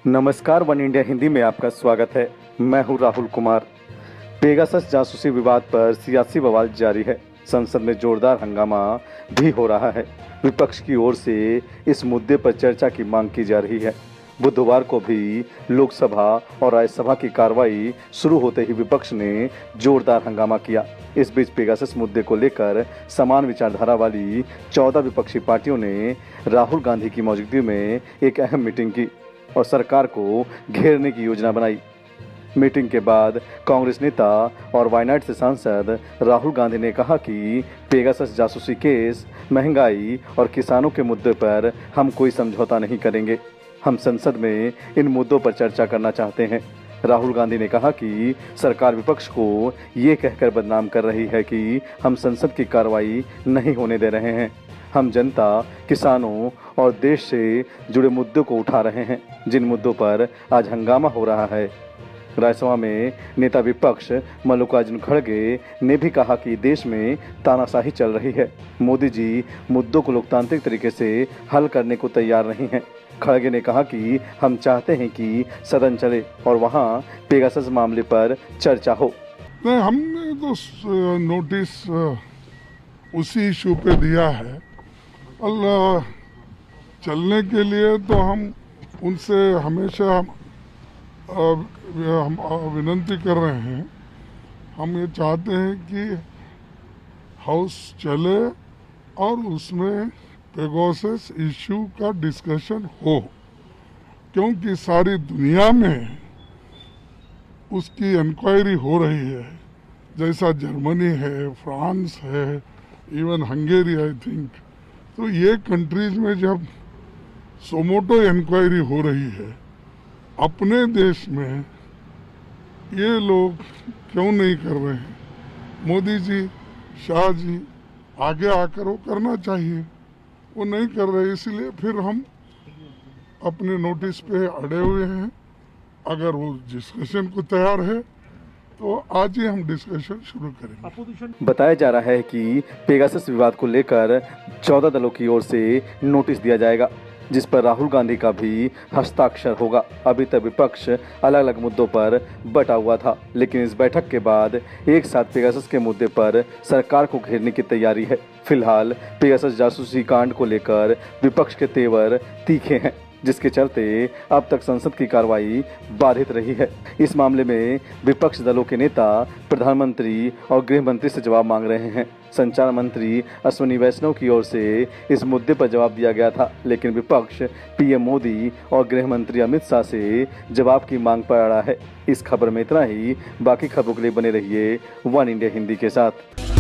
नमस्कार, one India Hindi में आपका स्वागत है। मैं हूं राहुल कुमार। पेगासस जासूसी विवाद पर सियासी बवाल जारी है। संसद में जोरदार हंगामा भी हो रहा है। विपक्ष की ओर से इस मुद्दे पर चर्चा की मांग की जा रही है। बुधवार को भी लोकसभा और राज्यसभा की कार्रवाई शुरू होते ही विपक्ष ने जोरदार हंगामा किया। इस बीच पेगासस मुद्दे को लेकर समान विचारधारा वाली 14 विपक्षी पार्टियों ने राहुल गांधी की मौजूदगी में एक अहम मीटिंग की और सरकार को घेरने की योजना बनाई। मीटिंग के बाद कांग्रेस नेता और वायनाड से सांसद राहुल गांधी ने कहा कि पेगासस जासूसी केस, महंगाई और किसानों के मुद्दे पर हम कोई समझौता नहीं करेंगे। हम संसद में इन मुद्दों पर चर्चा करना चाहते हैं। राहुल गांधी ने कहा कि सरकार विपक्ष को ये कहकर बदनाम कर रही है कि हम संसद की कार्रवाई नहीं होने दे रहे हैं। हम जनता, किसानों और देश से जुड़े मुद्दों को उठा रहे हैं, जिन मुद्दों पर आज हंगामा हो रहा है। राज्यसभा में नेता विपक्ष मल्लिकार्जुन खड़गे ने भी कहा कि देश में तानाशाही चल रही है। मोदी जी मुद्दों को लोकतांत्रिक तरीके से हल करने को तैयार नहीं हैं। खड़गे ने कहा कि हम चाहते हैं कि सदन चले और वहां पेगासस मामले पर चर्चा हो। नहीं, हमने तो नोटिस उसी इशू पे दिया है और चलने के लिए तो हम उनसे हमेशा हम विनती कर रहे हैं। हम ये चाहते हैं कि हाउस चले और उसमें पेगासस इशू का डिस्कशन हो, क्योंकि सारी दुनिया में उसकी इंक्वायरी हो रही है। जैसा जर्मनी है, फ्रांस है, इवन हंगेरी आई थिंक। तो ये कंट्रीज में जब सोमोटो इंक्वायरी हो रही है, अपने देश में ये लोग क्यों नहीं कर रहे हैं? मोदी जी, शाह जी आगे आकर वो करना चाहिए, वो नहीं कर रहे। इसलिए फिर हम अपने नोटिस पे अड़े हुए हैं। अगर वो डिस्कशन को तैयार है तो आज ही हम डिस्कशन शुरू करेंगे। बताया जा रहा है कि पेगासस विवाद को लेकर 14 दलों की ओर से नोटिस दिया जाएगा, जिस पर राहुल गांधी का भी हस्ताक्षर होगा। अभी तक विपक्ष अलग अलग मुद्दों पर बटा हुआ था, लेकिन इस बैठक के बाद एक साथ पेगासस के मुद्दे पर सरकार को घेरने की तैयारी है। फिलहाल पेगासस जासूसी कांड को लेकर विपक्ष के तेवर तीखे हैं, जिसके चलते अब तक संसद की कार्रवाई बाधित रही है। इस मामले में विपक्ष दलों के नेता प्रधानमंत्री और गृह मंत्री से जवाब मांग रहे हैं। संचार मंत्री अश्विनी वैष्णव की ओर से इस मुद्दे पर जवाब दिया गया था, लेकिन विपक्ष पीएम मोदी और गृह मंत्री अमित शाह से जवाब की मांग पर अड़ा है। इस खबर में इतना ही। बाकी खबरों के लिए बने रहिए वन इंडिया हिंदी के साथ।